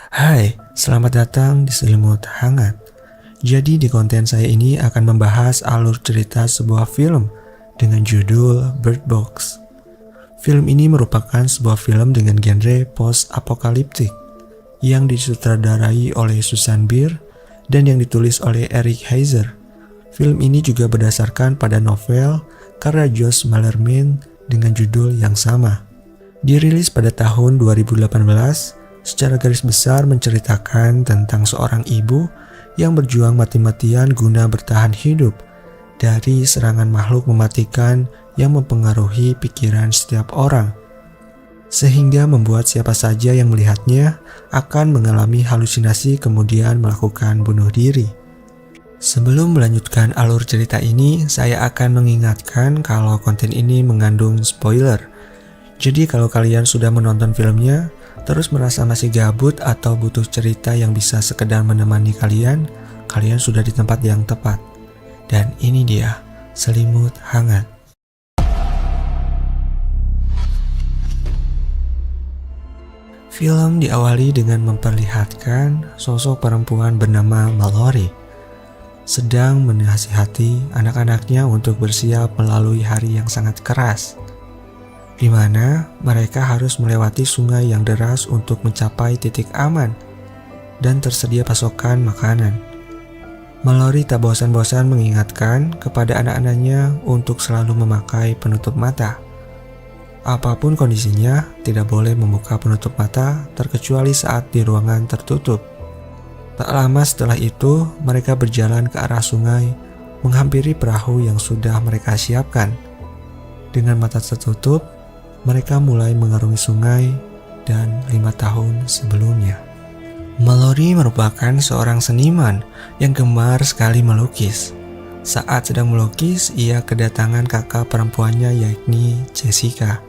Hai, selamat datang di Selimut Hangat. Jadi di konten saya ini akan membahas alur cerita sebuah film dengan judul Bird Box. Film ini merupakan sebuah film dengan genre post-apokaliptik yang disutradarai oleh Susan Beer dan yang ditulis oleh Eric Heiser. Film ini juga berdasarkan pada novel karya Josh Malerman dengan judul yang sama. Dirilis pada tahun 2018, secara garis besar menceritakan tentang seorang ibu yang berjuang mati-matian guna bertahan hidup dari serangan makhluk mematikan yang mempengaruhi pikiran setiap orang, sehingga membuat siapa saja yang melihatnya akan mengalami halusinasi kemudian melakukan bunuh diri. Sebelum melanjutkan alur cerita ini, saya akan mengingatkan kalau konten ini mengandung spoiler. Jadi kalau kalian sudah menonton filmnya, terus merasa masih gabut atau butuh cerita yang bisa sekedar menemani kalian sudah di tempat yang tepat. Dan ini dia, Selimut Hangat. Film diawali dengan memperlihatkan sosok perempuan bernama Mallory sedang menasihati anak-anaknya untuk bersiap melalui hari yang sangat keras, di mana mereka harus melewati sungai yang deras untuk mencapai titik aman dan tersedia pasokan makanan. Mallory tak bosan-bosan mengingatkan kepada anak-anaknya untuk selalu memakai penutup mata. Apapun kondisinya, tidak boleh membuka penutup mata terkecuali saat di ruangan tertutup. Tak lama setelah itu, mereka berjalan ke arah sungai, menghampiri perahu yang sudah mereka siapkan. Dengan mata tertutup, mereka mulai mengarungi sungai dan 5 tahun sebelumnya. Mallory merupakan seorang seniman yang gemar sekali melukis. Saat sedang melukis, ia kedatangan kakak perempuannya yakni Jessica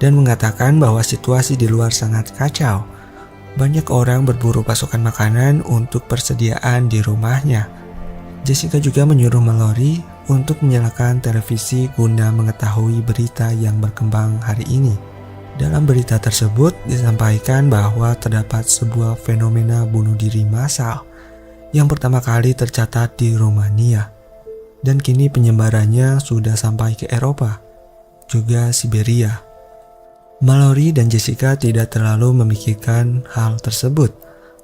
dan mengatakan bahwa situasi di luar sangat kacau. Banyak orang berburu pasokan makanan untuk persediaan di rumahnya. Jessica juga menyuruh Mallory untuk menyalakan televisi guna mengetahui berita yang berkembang hari ini. Dalam berita tersebut disampaikan bahwa terdapat sebuah fenomena bunuh diri massal yang pertama kali tercatat di Rumania, dan kini penyebarannya sudah sampai ke Eropa, juga Siberia. Mallory dan Jessica tidak terlalu memikirkan hal tersebut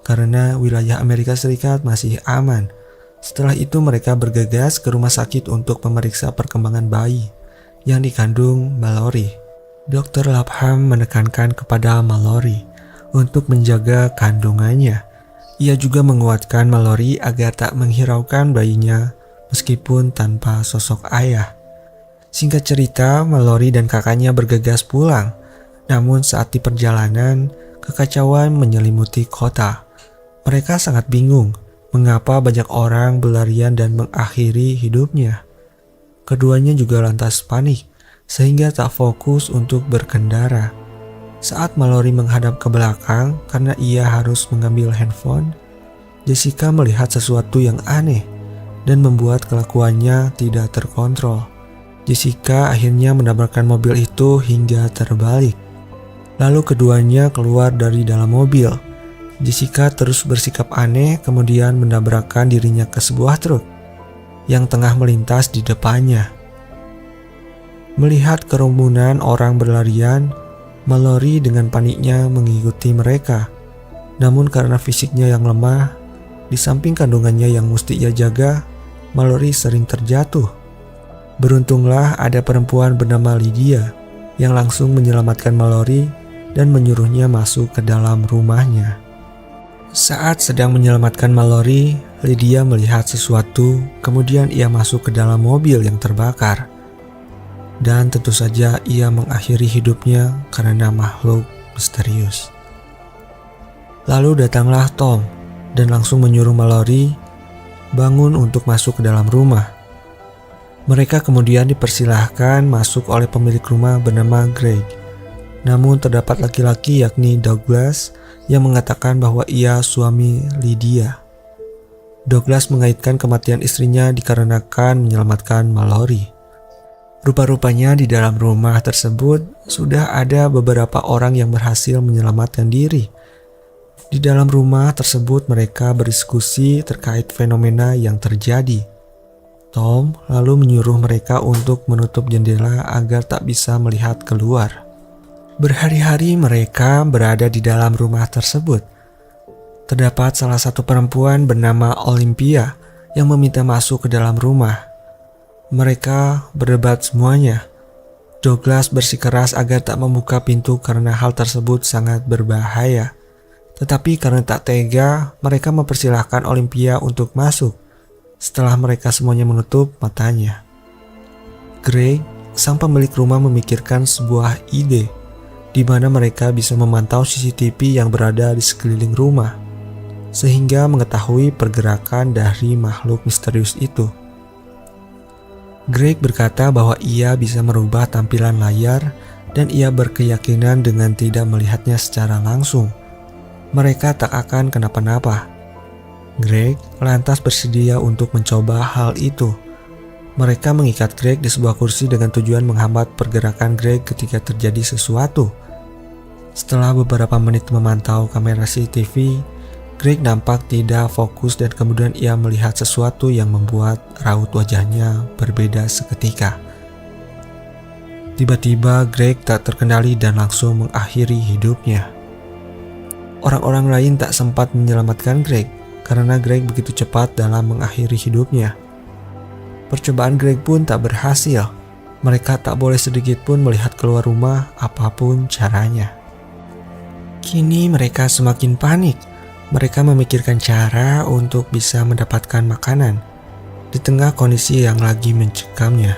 karena wilayah Amerika Serikat masih aman. Setelah itu mereka bergegas ke rumah sakit untuk memeriksa perkembangan bayi yang dikandung Mallory. Dr. Lapham menekankan kepada Mallory untuk menjaga kandungannya. Ia juga menguatkan Mallory agar tak menghiraukan bayinya meskipun tanpa sosok ayah. Singkat cerita, Mallory dan kakaknya bergegas pulang. Namun saat di perjalanan, kekacauan menyelimuti kota. Mereka sangat bingung mengapa banyak orang berlarian dan mengakhiri hidupnya. Keduanya juga lantas panik, sehingga tak fokus untuk berkendara. Saat Mallory menghadap ke belakang karena ia harus mengambil handphone, Jessica melihat sesuatu yang aneh dan membuat kelakuannya tidak terkontrol. Jessica akhirnya menabrakkan mobil itu hingga terbalik. Lalu keduanya keluar dari dalam mobil. Jessica terus bersikap aneh kemudian menabrakkan dirinya ke sebuah truk yang tengah melintas di depannya. Melihat kerumunan orang berlarian, Mallory dengan paniknya mengikuti mereka. Namun karena fisiknya yang lemah, di samping kandungannya yang mesti ia jaga, Mallory sering terjatuh. Beruntunglah ada perempuan bernama Lydia yang langsung menyelamatkan Mallory dan menyuruhnya masuk ke dalam rumahnya. Saat sedang menyelamatkan Mallory, Lydia melihat sesuatu, kemudian ia masuk ke dalam mobil yang terbakar. Dan tentu saja ia mengakhiri hidupnya karena makhluk misterius. Lalu datanglah Tom dan langsung menyuruh Mallory bangun untuk masuk ke dalam rumah. Mereka kemudian dipersilahkan masuk oleh pemilik rumah bernama Greg. Namun terdapat laki-laki yakni Douglas yang mengatakan bahwa ia suami Lydia. Douglas mengaitkan kematian istrinya dikarenakan menyelamatkan Mallory. Rupa-rupanya di dalam rumah tersebut sudah ada beberapa orang yang berhasil menyelamatkan diri. Di dalam rumah tersebut mereka berdiskusi terkait fenomena yang terjadi. Tom lalu menyuruh mereka untuk menutup jendela agar tak bisa melihat keluar. Berhari-hari mereka berada di dalam rumah tersebut. Terdapat salah satu perempuan bernama Olympia yang meminta masuk ke dalam rumah. Mereka berdebat semuanya. Douglas bersikeras agar tak membuka pintu karena hal tersebut sangat berbahaya. Tetapi karena tak tega, mereka mempersilahkan Olympia untuk masuk. Setelah mereka semuanya menutup matanya, Greg, sang pemilik rumah, memikirkan sebuah ide di mana mereka bisa memantau CCTV yang berada di sekeliling rumah, sehingga mengetahui pergerakan dari makhluk misterius itu. Greg berkata bahwa ia bisa merubah tampilan layar dan ia berkeyakinan dengan tidak melihatnya secara langsung, mereka tak akan kenapa-napa. Greg lantas bersedia untuk mencoba hal itu. Mereka mengikat Greg di sebuah kursi dengan tujuan menghambat pergerakan Greg ketika terjadi sesuatu. Setelah beberapa menit memantau kamera CCTV, Greg nampak tidak fokus dan kemudian ia melihat sesuatu yang membuat raut wajahnya berbeda seketika. Tiba-tiba Greg tak terkendali dan langsung mengakhiri hidupnya. Orang-orang lain tak sempat menyelamatkan Greg karena Greg begitu cepat dalam mengakhiri hidupnya. Percobaan Greg pun tak berhasil. Mereka tak boleh sedikit pun melihat keluar rumah apapun caranya. Kini mereka semakin panik. Mereka memikirkan cara untuk bisa mendapatkan makanan di tengah kondisi yang lagi mencekamnya.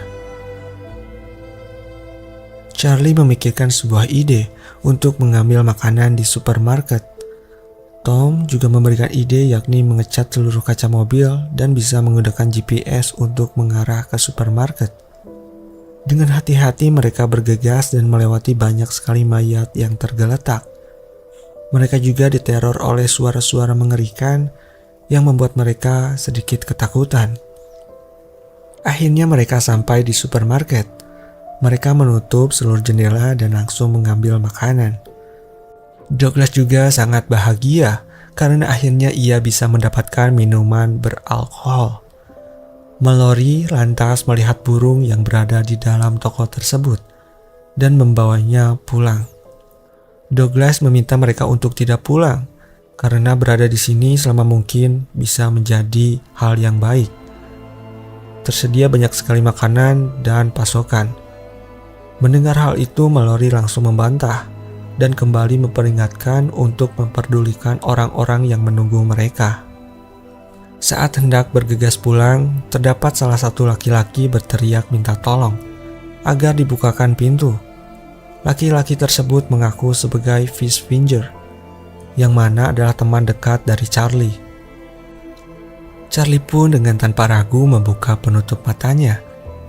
Charlie memikirkan sebuah ide untuk mengambil makanan di supermarket. Tom juga memberikan ide, yakni mengecat seluruh kaca mobil dan bisa menggunakan GPS untuk mengarah ke supermarket. Dengan hati-hati mereka bergegas dan melewati banyak sekali mayat yang tergeletak. Mereka juga diteror oleh suara-suara mengerikan yang membuat mereka sedikit ketakutan. Akhirnya mereka sampai di supermarket. Mereka menutup seluruh jendela dan langsung mengambil makanan. Douglas juga sangat bahagia karena akhirnya ia bisa mendapatkan minuman beralkohol. Mallory lantas melihat burung yang berada di dalam toko tersebut dan membawanya pulang. Douglas meminta mereka untuk tidak pulang karena berada di sini selama mungkin bisa menjadi hal yang baik. Tersedia banyak sekali makanan dan pasokan. Mendengar hal itu, Mallory langsung membantah dan kembali memperingatkan untuk memperdulikan orang-orang yang menunggu mereka. Saat hendak bergegas pulang, terdapat salah satu laki-laki berteriak minta tolong agar dibukakan pintu. Laki-laki tersebut mengaku sebagai Fishfinger, yang mana adalah teman dekat dari Charlie. Charlie pun dengan tanpa ragu membuka penutup matanya.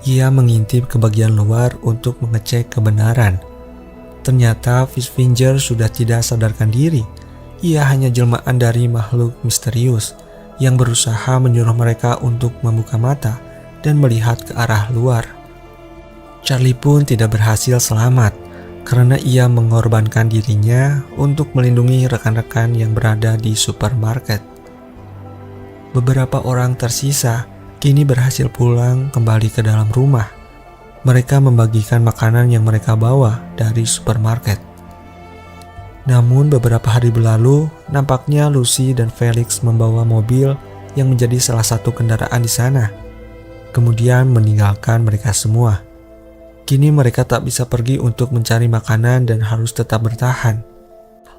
Ia mengintip ke bagian luar untuk mengecek kebenaran. Ternyata Fishfinger sudah tidak sadarkan diri. Ia hanya jelmaan dari makhluk misterius yang berusaha menyuruh mereka untuk membuka mata dan melihat ke arah luar. Charlie pun tidak berhasil selamat karena ia mengorbankan dirinya untuk melindungi rekan-rekan yang berada di supermarket. Beberapa orang tersisa kini berhasil pulang kembali ke dalam rumah. Mereka membagikan makanan yang mereka bawa dari supermarket. Namun beberapa hari berlalu, nampaknya Lucy dan Felix membawa mobil yang menjadi salah satu kendaraan di sana, kemudian meninggalkan mereka semua. Kini mereka tak bisa pergi untuk mencari makanan dan harus tetap bertahan.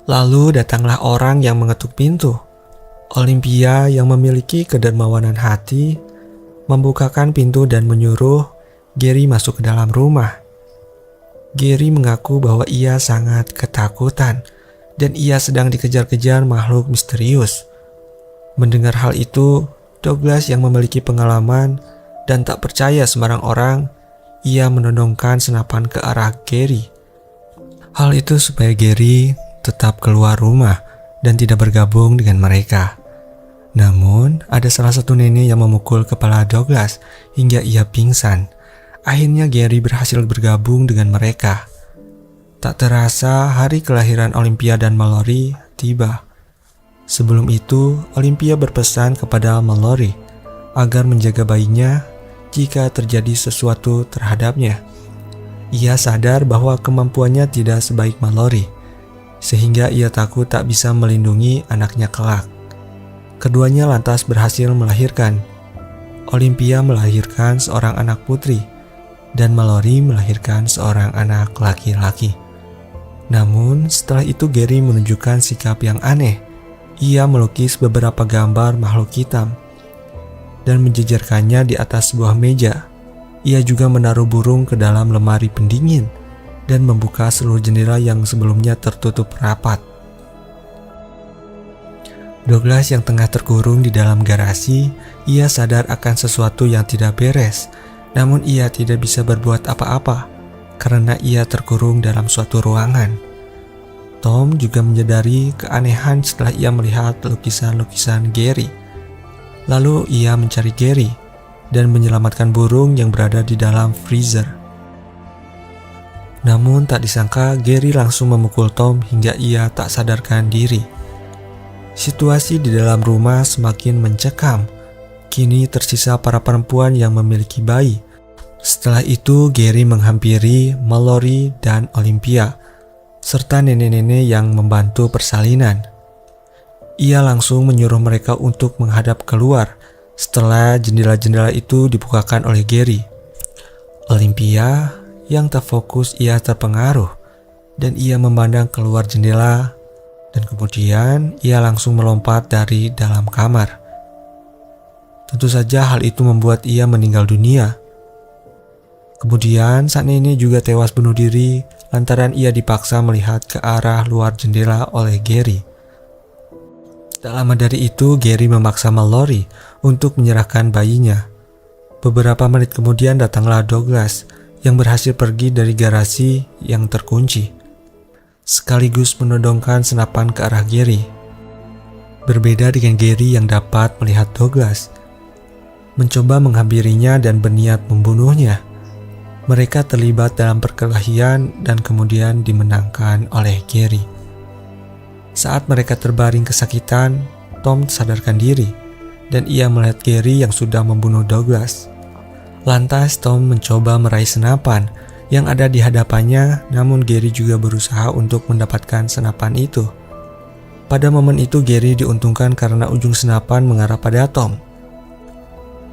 Lalu datanglah orang yang mengetuk pintu. Olympia yang memiliki kedermawanan hati membukakan pintu dan menyuruh Gary masuk ke dalam rumah. Gary mengaku bahwa ia sangat ketakutan dan ia sedang dikejar-kejar makhluk misterius. Mendengar hal itu, Douglas yang memiliki pengalaman dan tak percaya sembarang orang, ia menodongkan senapan ke arah Gary. Hal itu supaya Gary tetap keluar rumah dan tidak bergabung dengan mereka. Namun, ada salah satu nenek yang memukul kepala Douglas hingga ia pingsan. Akhirnya Gary berhasil bergabung dengan mereka. Tak terasa hari kelahiran Olympia dan Mallory tiba. Sebelum itu, Olympia berpesan kepada Mallory agar menjaga bayinya jika terjadi sesuatu terhadapnya. Ia sadar bahwa kemampuannya tidak sebaik Mallory, sehingga ia takut tak bisa melindungi anaknya kelak. Keduanya lantas berhasil melahirkan. Olympia melahirkan seorang anak putri, dan Mallory melahirkan seorang anak laki-laki. Namun, setelah itu Gary menunjukkan sikap yang aneh. Ia melukis beberapa gambar makhluk hitam dan menjejerkannya di atas sebuah meja. Ia juga menaruh burung ke dalam lemari pendingin dan membuka seluruh jendela yang sebelumnya tertutup rapat. Douglas yang tengah terkurung di dalam garasi, ia sadar akan sesuatu yang tidak beres, namun ia tidak bisa berbuat apa-apa karena ia terkurung dalam suatu ruangan. Tom juga menyadari keanehan setelah ia melihat lukisan-lukisan Gary. Lalu ia mencari Gary dan menyelamatkan burung yang berada di dalam freezer. Namun tak disangka Gary langsung memukul Tom hingga ia tak sadarkan diri. Situasi di dalam rumah semakin mencekam. Kini tersisa para perempuan yang memiliki bayi. Setelah itu Gary menghampiri Mallory dan Olympia, serta nenek-nenek yang membantu persalinan. Ia langsung menyuruh mereka untuk menghadap keluar setelah jendela-jendela itu dibukakan oleh Gary. Olympia yang terfokus ia terpengaruh dan ia memandang keluar jendela dan kemudian ia langsung melompat dari dalam kamar. Tentu saja hal itu membuat ia meninggal dunia. Kemudian sang nenek juga tewas bunuh diri lantaran ia dipaksa melihat ke arah luar jendela oleh Gary. Tak lama dari itu, Gary memaksa Mallory untuk menyerahkan bayinya. Beberapa menit kemudian datanglah Douglas yang berhasil pergi dari garasi yang terkunci, sekaligus menodongkan senapan ke arah Gary. Berbeda dengan Gary yang dapat melihat Douglas mencoba menghampirinya dan berniat membunuhnya. Mereka terlibat dalam perkelahian dan kemudian dimenangkan oleh Gary. Saat mereka terbaring kesakitan, Tom sadarkan diri dan ia melihat Gary yang sudah membunuh Douglas. Lantas Tom mencoba meraih senapan yang ada di hadapannya, namun Gary juga berusaha untuk mendapatkan senapan itu. Pada momen itu Gary diuntungkan karena ujung senapan mengarah pada Tom.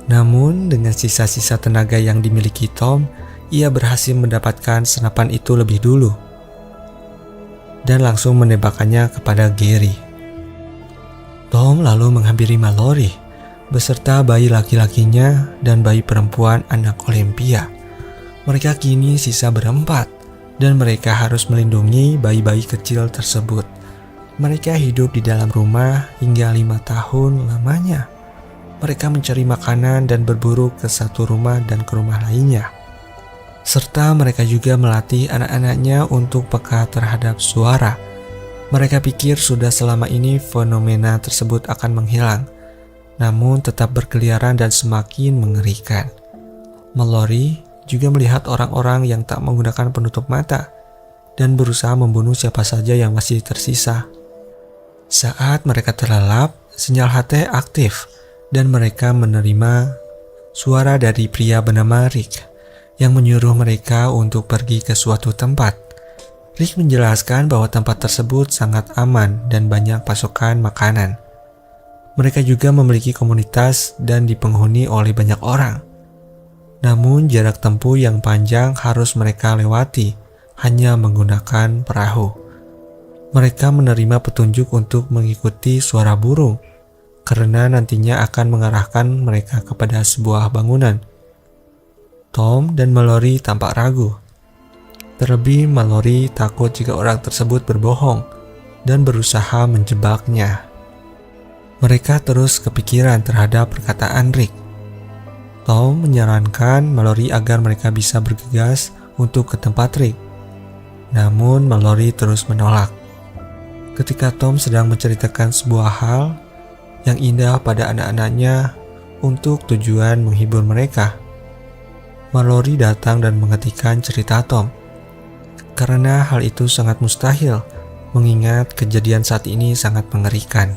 Namun dengan sisa-sisa tenaga yang dimiliki Tom, ia berhasil mendapatkan senapan itu lebih dulu dan langsung menembakkannya kepada Gary. Tom lalu menghampiri Mallory beserta bayi laki-lakinya dan bayi perempuan anak Olympia. Mereka kini sisa berempat dan mereka harus melindungi bayi-bayi kecil tersebut. Mereka hidup di dalam rumah hingga 5 tahun lamanya. Mereka mencari makanan dan berburu ke satu rumah dan ke rumah lainnya. Serta mereka juga melatih anak-anaknya untuk peka terhadap suara. Mereka pikir sudah selama ini fenomena tersebut akan menghilang, namun tetap berkeliaran dan semakin mengerikan. Mallory juga melihat orang-orang yang tak menggunakan penutup mata dan berusaha membunuh siapa saja yang masih tersisa. Saat mereka terlelap, sinyal HT aktif dan mereka menerima suara dari pria bernama Rick yang menyuruh mereka untuk pergi ke suatu tempat. Rick menjelaskan bahwa tempat tersebut sangat aman dan banyak pasokan makanan. Mereka juga memiliki komunitas dan dipenghuni oleh banyak orang. Namun jarak tempuh yang panjang harus mereka lewati hanya menggunakan perahu. Mereka menerima petunjuk untuk mengikuti suara burung karena nantinya akan mengarahkan mereka kepada sebuah bangunan. Tom dan Mallory tampak ragu. Terlebih Mallory takut jika orang tersebut berbohong dan berusaha menjebaknya. Mereka terus kepikiran terhadap perkataan Rick. Tom menyarankan Mallory agar mereka bisa bergegas untuk ke tempat Rick. Namun Mallory terus menolak. Ketika Tom sedang menceritakan sebuah hal yang indah pada anak-anaknya untuk tujuan menghibur mereka, Mallory datang dan menghentikan cerita Tom. Karena hal itu sangat mustahil, mengingat kejadian saat ini sangat mengerikan.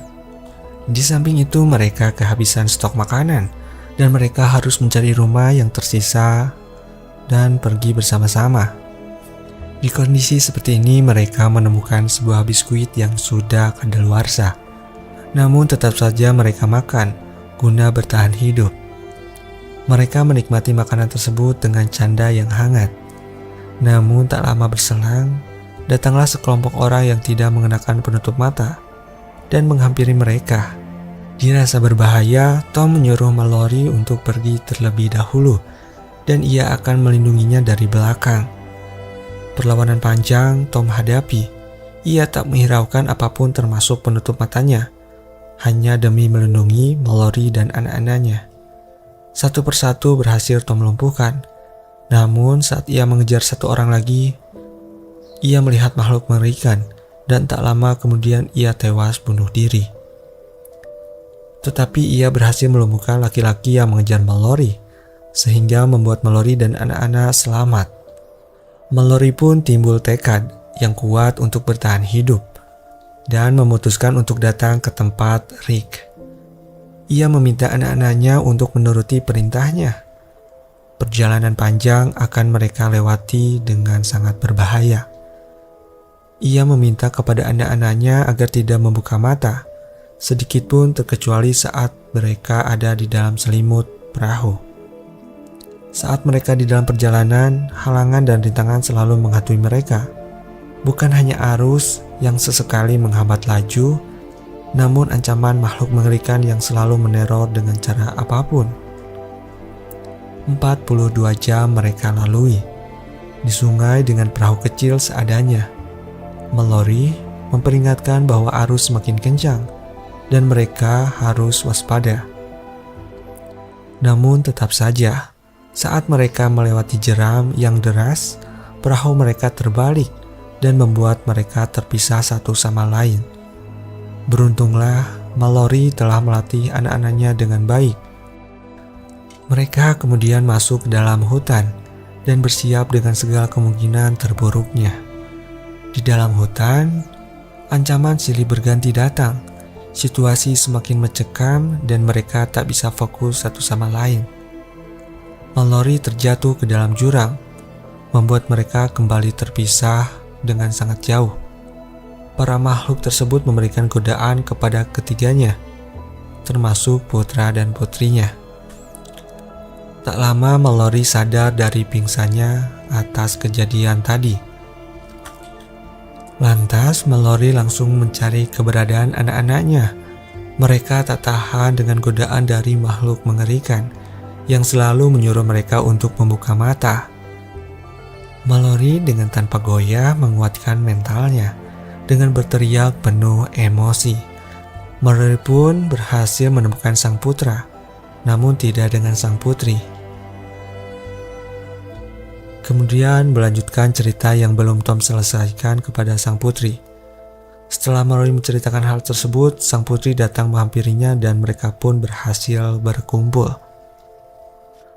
Di samping itu mereka kehabisan stok makanan dan mereka harus mencari rumah yang tersisa dan pergi bersama-sama. Di kondisi seperti ini mereka menemukan sebuah biskuit yang sudah kadaluarsa. Namun tetap saja mereka makan guna bertahan hidup. Mereka menikmati makanan tersebut dengan canda yang hangat. Namun tak lama berselang, datanglah sekelompok orang yang tidak mengenakan penutup mata dan menghampiri mereka. Dirasa berbahaya, Tom menyuruh Mallory untuk pergi terlebih dahulu dan ia akan melindunginya dari belakang. Perlawanan panjang Tom hadapi. Ia tak menghiraukan apapun termasuk penutup matanya, hanya demi melindungi Mallory dan anak-anaknya. Satu persatu berhasil Tom lumpuhkan. Namun saat ia mengejar satu orang lagi, ia melihat makhluk mengerikan dan tak lama kemudian ia tewas bunuh diri. Tetapi ia berhasil melumpuhkan laki-laki yang mengejar Mallory, sehingga membuat Mallory dan anak-anak selamat. Mallory pun timbul tekad yang kuat untuk bertahan hidup dan memutuskan untuk datang ke tempat Rick. Ia meminta anak-anaknya untuk menuruti perintahnya. Perjalanan panjang akan mereka lewati dengan sangat berbahaya. Ia meminta kepada anak-anaknya agar tidak membuka mata, sedikit pun terkecuali saat mereka ada di dalam selimut perahu. Saat mereka di dalam perjalanan, halangan dan rintangan selalu menghantui mereka. Bukan hanya arus yang sesekali menghambat laju, namun ancaman makhluk mengerikan yang selalu meneror dengan cara apapun. 42 jam mereka lalui di sungai dengan perahu kecil seadanya. Mallory memperingatkan bahwa arus semakin kencang dan mereka harus waspada. Namun tetap saja, saat mereka melewati jeram yang deras, perahu mereka terbalik dan membuat mereka terpisah satu sama lain. Beruntunglah Mallory telah melatih anak-anaknya dengan baik. Mereka kemudian masuk ke dalam hutan dan bersiap dengan segala kemungkinan terburuknya. Di dalam hutan, ancaman silih berganti datang. Situasi semakin mencekam dan mereka tak bisa fokus satu sama lain. Mallory terjatuh ke dalam jurang, membuat mereka kembali terpisah dengan sangat jauh. Para makhluk tersebut memberikan godaan kepada ketiganya, termasuk putra dan putrinya. Tak lama Mallory sadar dari pingsannya atas kejadian tadi. Lantas Mallory langsung mencari keberadaan anak-anaknya. Mereka tak tahan dengan godaan dari makhluk mengerikan yang selalu menyuruh mereka untuk membuka mata. Mallory dengan tanpa goyah menguatkan mentalnya dengan berteriak penuh emosi. Mallory pun berhasil menemukan sang putra, namun tidak dengan sang putri. Kemudian melanjutkan cerita yang belum Tom selesaikan kepada sang putri. Setelah Mallory menceritakan hal tersebut, sang putri datang menghampirinya dan mereka pun berhasil berkumpul.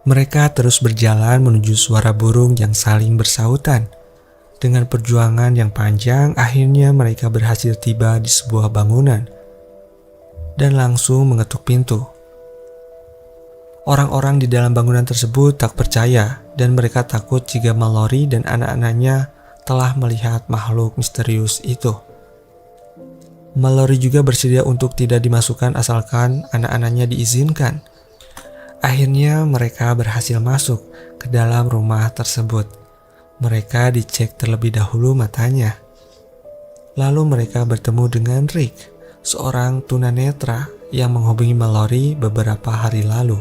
Mereka terus berjalan menuju suara burung yang saling bersautan. Dengan perjuangan yang panjang, akhirnya mereka berhasil tiba di sebuah bangunan dan langsung mengetuk pintu. Orang-orang di dalam bangunan tersebut tak percaya dan mereka takut jika Mallory dan anak-anaknya telah melihat makhluk misterius itu. Mallory juga bersedia untuk tidak dimasukkan asalkan anak-anaknya diizinkan. Akhirnya mereka berhasil masuk ke dalam rumah tersebut. Mereka dicek terlebih dahulu matanya. Lalu mereka bertemu dengan Rick, seorang tunanetra yang menghubungi Mallory beberapa hari lalu.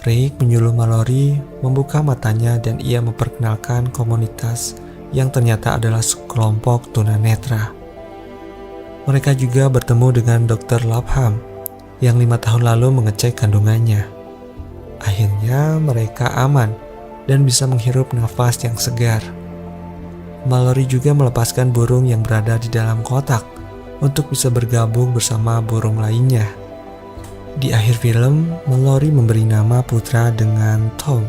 Rick menyuruh Mallory membuka matanya dan ia memperkenalkan komunitas yang ternyata adalah sekelompok tunanetra. Mereka juga bertemu dengan Dr. Lapham yang 5 tahun lalu mengecek kandungannya. Akhirnya mereka aman dan bisa menghirup nafas yang segar. Mallory juga melepaskan burung yang berada di dalam kotak untuk bisa bergabung bersama burung lainnya. Di akhir film, Mallory memberi nama putra dengan Tom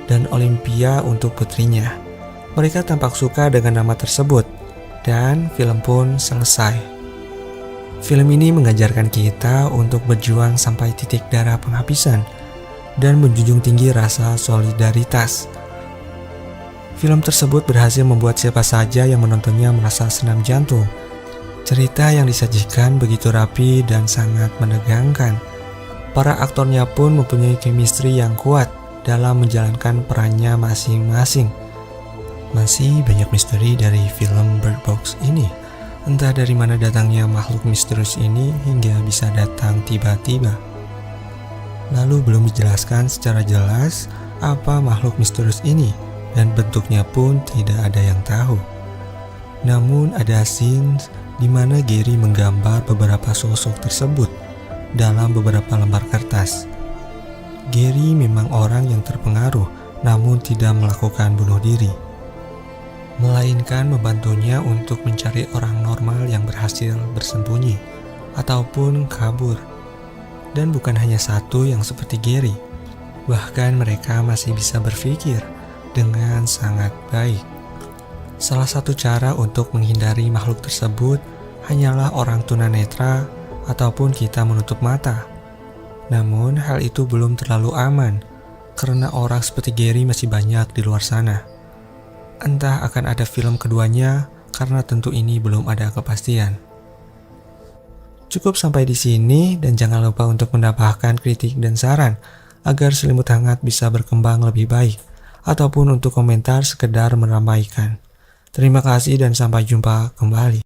dan Olympia untuk putrinya. Mereka tampak suka dengan nama tersebut dan film pun selesai. Film ini mengajarkan kita untuk berjuang sampai titik darah penghabisan dan menjunjung tinggi rasa solidaritas. Film tersebut berhasil membuat siapa saja yang menontonnya merasa senam jantung. Cerita yang disajikan begitu rapi dan sangat menegangkan. Para aktornya pun mempunyai chemistry yang kuat dalam menjalankan perannya masing-masing. Masih banyak misteri dari film Bird Box ini. Entah dari mana datangnya makhluk misterius ini hingga bisa datang tiba-tiba. Lalu belum dijelaskan secara jelas apa makhluk misterius ini dan bentuknya pun tidak ada yang tahu. Namun ada scene di mana Gary menggambar beberapa sosok tersebut dalam beberapa lembar kertas. Gary memang orang yang terpengaruh namun tidak melakukan bunuh diri, melainkan membantunya untuk mencari orang normal yang berhasil bersembunyi ataupun kabur. Dan bukan hanya satu yang seperti Gary, bahkan mereka masih bisa berpikir dengan sangat baik. Salah satu cara untuk menghindari makhluk tersebut hanyalah orang tunanetra ataupun kita menutup mata. Namun hal itu belum terlalu aman karena orang seperti Gary masih banyak di luar sana. Entah akan ada film keduanya karena tentu ini belum ada kepastian. Cukup sampai di sini dan jangan lupa untuk menambahkan kritik dan saran agar Selimut Hangat bisa berkembang lebih baik ataupun untuk komentar sekedar meramaikan. Terima kasih dan sampai jumpa kembali.